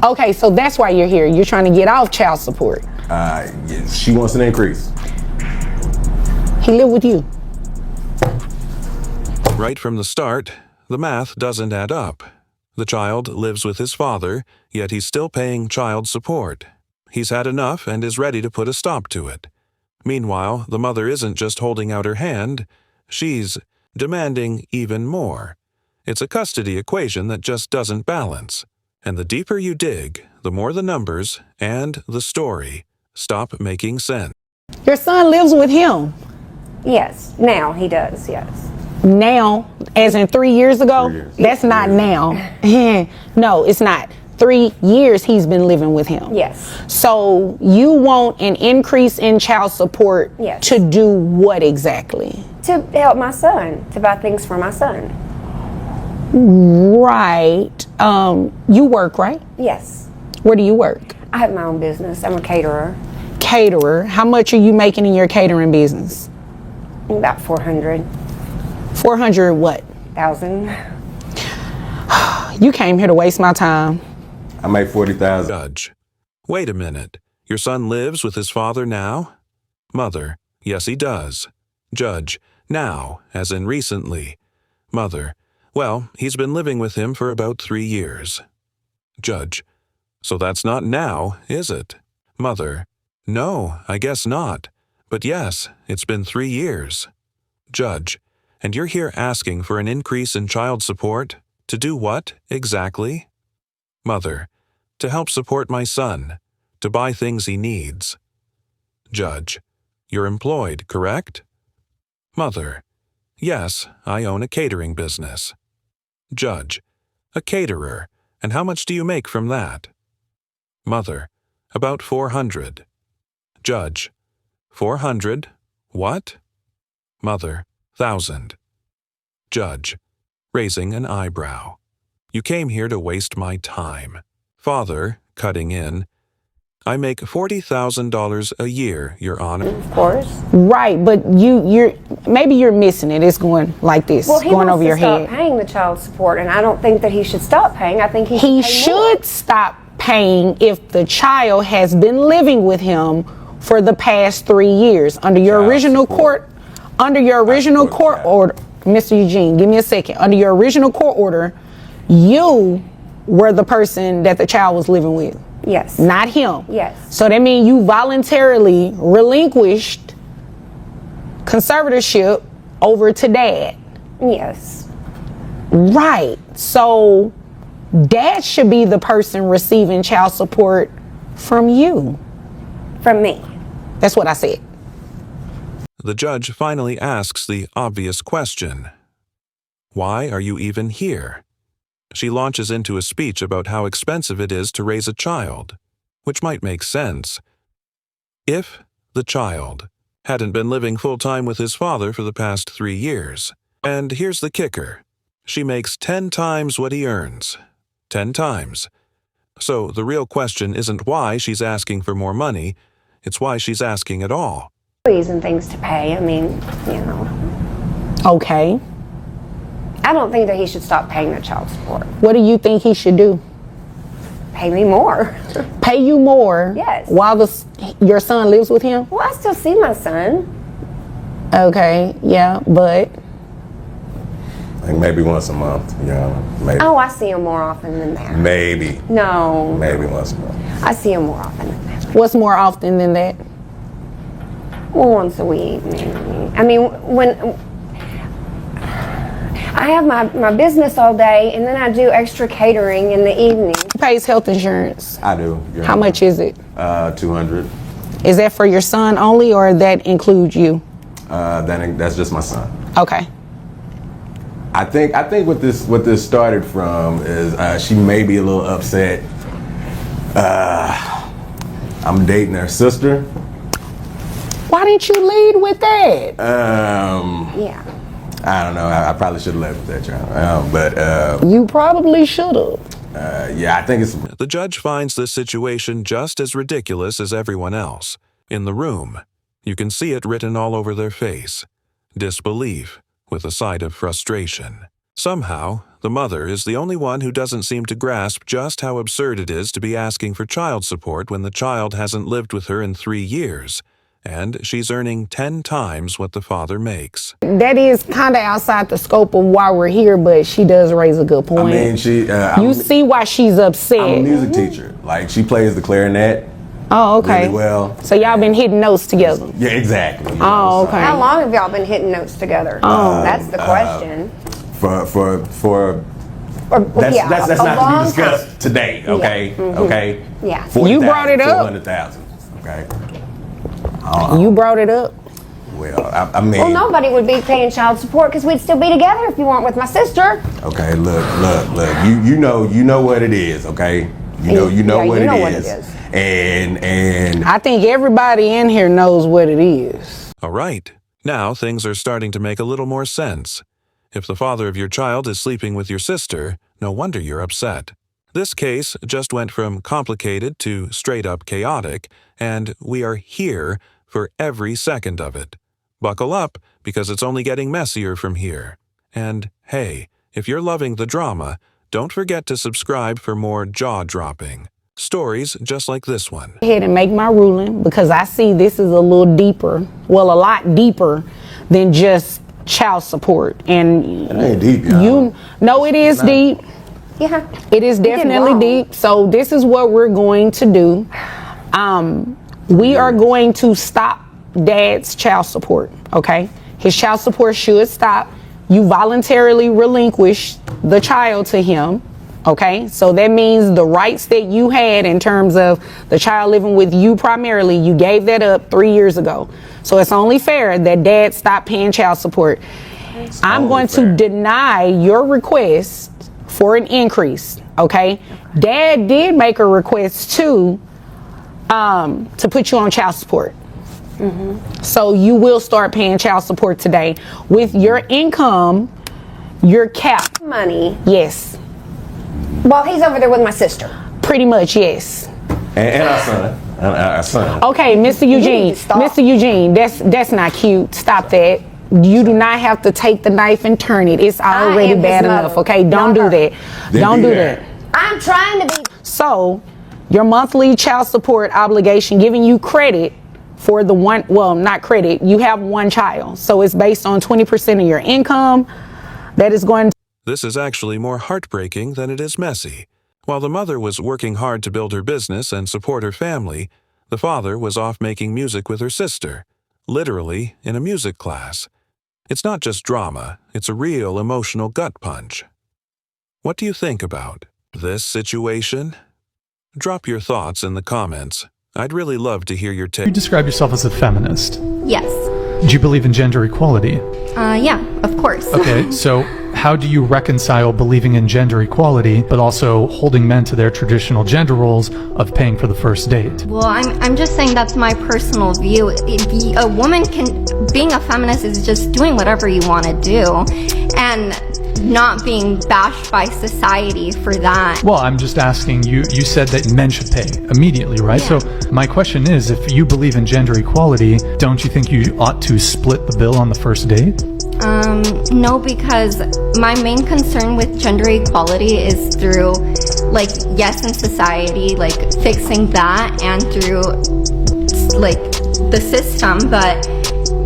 Okay, so that's why you're here. You're trying to get off child support. She wants an increase. He live with you. Right from the start, the math doesn't add up. The child lives with his father, yet he's still paying child support. He's had enough and is ready to put a stop to it. Meanwhile, the mother isn't just holding out her hand, she's demanding even more. It's a custody equation that just doesn't balance. And the deeper you dig, the more the numbers and the story stop making sense. Your son lives with him. Yes, now he does, yes. Now, as in 3 years ago? 3 years. That's not now. No, it's not. 3 years he's been living with him. Yes. So you want an increase in child support Yes. to do what exactly? To help my son, to buy things for my son. Right. You work, right? Yes. Where do you work? I have my own business. I'm a caterer. Caterer. How much are you making in your catering business? About 400,000. 400 what? You came here to waste my time. I make 40,000. Judge. Wait a minute. Your son lives with his father now? Mother. Yes, he does. Judge. Now, as in recently. Mother. Well, he's been living with him for about 3 years. Judge. So that's not now, is it? Mother. No, I guess not. But yes, it's been 3 years. Judge. And you're here asking for an increase in child support? To do what, exactly? Mother. To help support my son. To buy things he needs. Judge. You're employed, correct? Mother. Yes, I own a catering business. Judge. A caterer. And how much do you make from that? Mother. About 400. Judge. 400? What? Mother. 1,000. Judge. Raising an eyebrow. You came here to waste my time. Father, cutting in. I make $40,000 a year, Your Honor. Of course. Right, but maybe you're missing it. It's going like this, Well, he going wants over to your stop head. paying the child support, and I don't think that he should stop paying. I think he He should pay more. should stop paying if the child has been living with him for the past 3 years. Under your Child original support. court order, Mr. Eugene, give me a second. Under your original court order, you were the person that the child was living with, Yes. not him. Yes. So that means you voluntarily relinquished conservatorship over to dad. Yes. Right. So dad should be the person receiving child support from you. From me. That's what I said. The judge finally asks the obvious question. Why are you even here? She launches into a speech about how expensive it is to raise a child, which might make sense. If the child hadn't been living full-time with his father for the past 3 years. And here's the kicker. She makes 10 times what he earns. 10 times. So the real question isn't why she's asking for more money, it's why she's asking at all. And things to pay. I mean, you know. Okay. I don't think that he should stop paying the child support. What do you think he should do? Pay me more. Pay you more Yes. while your son lives with him? Well, I still see my son. Okay, yeah, but Like maybe once a month, maybe. Oh, I see him more often than that. Maybe No. once a month. I see him more often than that. what's more often than that? Well, once a week, maybe. I mean, when I have my business all day, and then I do extra catering in the evening. Who pays health insurance? I do. How much is it? 200. Is that for your son only, or that includes you? That's just my son. Okay. I think what this started from is she may be a little upset. I'm dating her sister. Why didn't you lead with that? Yeah. I don't know. I probably should have led with that, child. But You probably should have. yeah, I think it's. The judge finds this situation just as ridiculous as everyone else. In the room, you can see it written all over their face. Disbelief, with a side of frustration. Somehow, the mother is the only one who doesn't seem to grasp just how absurd it is to be asking for child support when the child hasn't lived with her in 3 years, and she's earning 10 times what the father makes. That is kind of outside the scope of why we're here, but she does raise a good point. I mean, you see why she's upset. I'm a music teacher. Like, she plays the clarinet. Oh, okay. Really well. So y'all been hitting notes together. Yeah, exactly. Oh, okay. How long have y'all been hitting notes together? That's the question. That's a not to long be discussed today, okay? Okay? Yeah. 40,000, You brought it up. 400,000, okay? You brought it up. Well, I mean. Well, nobody would be paying child support because we'd still be together if you weren't with my sister. Okay, look. You know what it is, okay? You know what it is. And I think everybody in here knows what it is. All right, now things are starting to make a little more sense. If the father of your child is sleeping with your sister, no wonder you're upset. This case just went from complicated to straight up chaotic, and we are here for every second of it. Buckle up, because it's only getting messier from here. And hey, if you're loving the drama, don't forget to subscribe for more jaw-dropping stories just like this one. Go ahead and make my ruling, because I see this is a little deeper, well, a lot deeper than just child support. And it ain't deep, y'all. You know it is deep. Yeah. It is definitely deep. So this is what we're going to do. We are going to stop Dad's child support, okay? His child support should stop. You voluntarily relinquish the child to him, okay? So that means the rights that you had in terms of the child living with you primarily, you gave that up 3 years ago. So it's only fair that Dad stop paying child support. I'm going to deny your request for an increase, okay? Dad did make a request to put you on child support. So you will start paying child support today. With your income, your cap. Money. Yes. While he's over there with my sister. Pretty much, yes. And our son. Okay, Mr. Eugene. Mr. Eugene, that's not cute. Stop that. You do not have to take the knife and turn it. It's already bad enough, okay? Don't do that. Don't do that. I'm trying to be. So, your monthly child support obligation giving you credit for the one, well, not credit, you have one child. So it's based on 20% of your income. That is going to. This is actually more heartbreaking than it is messy. While the mother was working hard to build her business and support her family, the father was off making music with her sister, literally in a music class. It's not just drama, it's a real emotional gut punch. What do you think about this situation? Drop your thoughts in the comments. I'd really love to hear your take. You describe yourself as a feminist. Yes. Do you believe in gender equality? Yeah, of course. Okay, so how do you reconcile believing in gender equality, but also holding men to their traditional gender roles of paying for the first date? Well, I'm just saying that's my personal view. A woman being a feminist is just doing whatever you want to do, and not being bashed by society for that. Well, I'm just asking you, you said that men should pay immediately, right? Yeah. So my question is, if you believe in gender equality, don't you think you ought to split the bill on the first date? No, because my main concern with gender equality is through, like, yes, in society, like, fixing that, and through, like, the system, but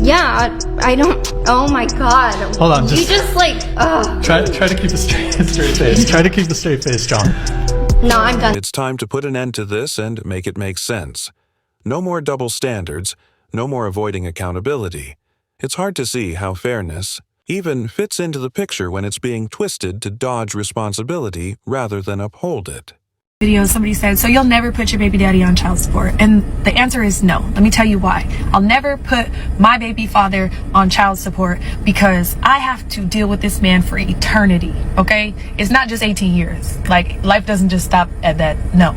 yeah, I don't, oh my god. Hold on, you just like, Try to keep a straight face. Try to keep the straight face, John. No, I'm done. It's time to put an end to this and make it make sense. No more double standards, no more avoiding accountability. It's hard to see how fairness even fits into the picture when it's being twisted to dodge responsibility rather than uphold it. Video, somebody said, so you'll never put your baby daddy on child support? And the answer is no. Let me tell you why. I'll never put my baby father on child support because I have to deal with this man for eternity, okay? It's not just 18 years. Like, life doesn't just stop at that, no.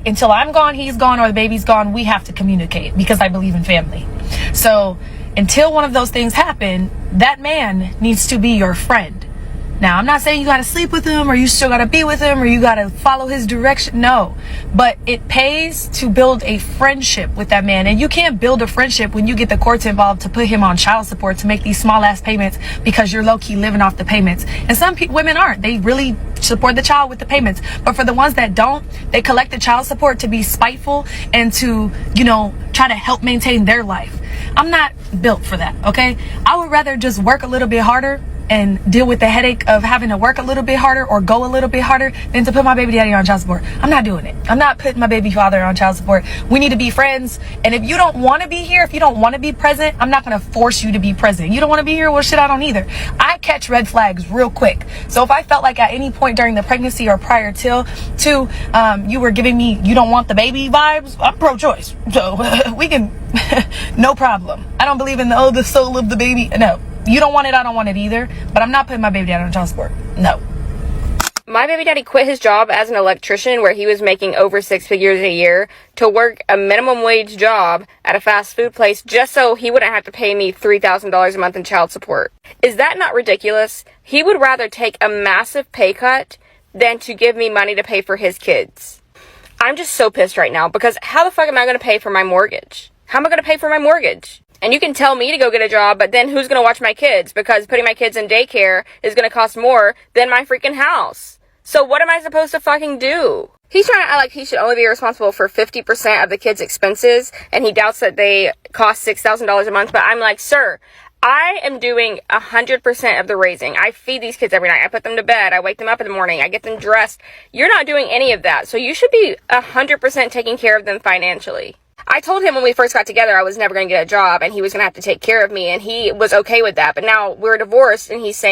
Until I'm gone, he's gone, or the baby's gone, we have to communicate because I believe in family. So until one of those things happen, that man needs to be your friend. Now, I'm not saying you gotta sleep with him or you still gotta be with him or you gotta follow his direction. No, but it pays to build a friendship with that man. And you can't build a friendship when you get the courts involved to put him on child support to make these small ass payments because you're low key living off the payments. And some women aren't. They really support the child with the payments. But for the ones that don't, they collect the child support to be spiteful and to, you know, try to help maintain their life. I'm not built for that, okay? I would rather just work a little bit harder and deal with the headache of having to work a little bit harder or go a little bit harder than to put my baby daddy on child support. I'm not doing it. I'm not putting my baby father on child support. We need to be friends. And if you don't want to be here, if you don't want to be present, I'm not going to force you to be present. You don't want to be here? Well, shit, I don't either. I catch red flags real quick. So if I felt like at any point during the pregnancy or prior to you were giving me you don't want the baby vibes, I'm pro-choice. So we can, no problem. I don't believe in the soul of the baby. No. You don't want it, I don't want it either. But I'm not putting my baby daddy on child support. No. My baby daddy quit his job as an electrician where he was making over 6 figures a year to work a minimum wage job at a fast food place just so he wouldn't have to pay me $3,000 a month in child support. Is that not ridiculous? He would rather take a massive pay cut than to give me money to pay for his kids. I'm just so pissed right now because how the fuck am I going to pay for my mortgage? How am I going to pay for my mortgage? And you can tell me to go get a job, but then who's going to watch my kids? Because putting my kids in daycare is going to cost more than my freaking house. So what am I supposed to fucking do? He's trying to act like he should only be responsible for 50% of the kids' expenses, and he doubts that they cost $6,000 a month. But I'm like, sir, I am doing 100% of the raising. I feed these kids every night. I put them to bed. I wake them up in the morning. I get them dressed. You're not doing any of that. So you should be 100% taking care of them financially. I told him when we first got together I was never going to get a job and he was going to have to take care of me, and he was okay with that. But now we're divorced and he's saying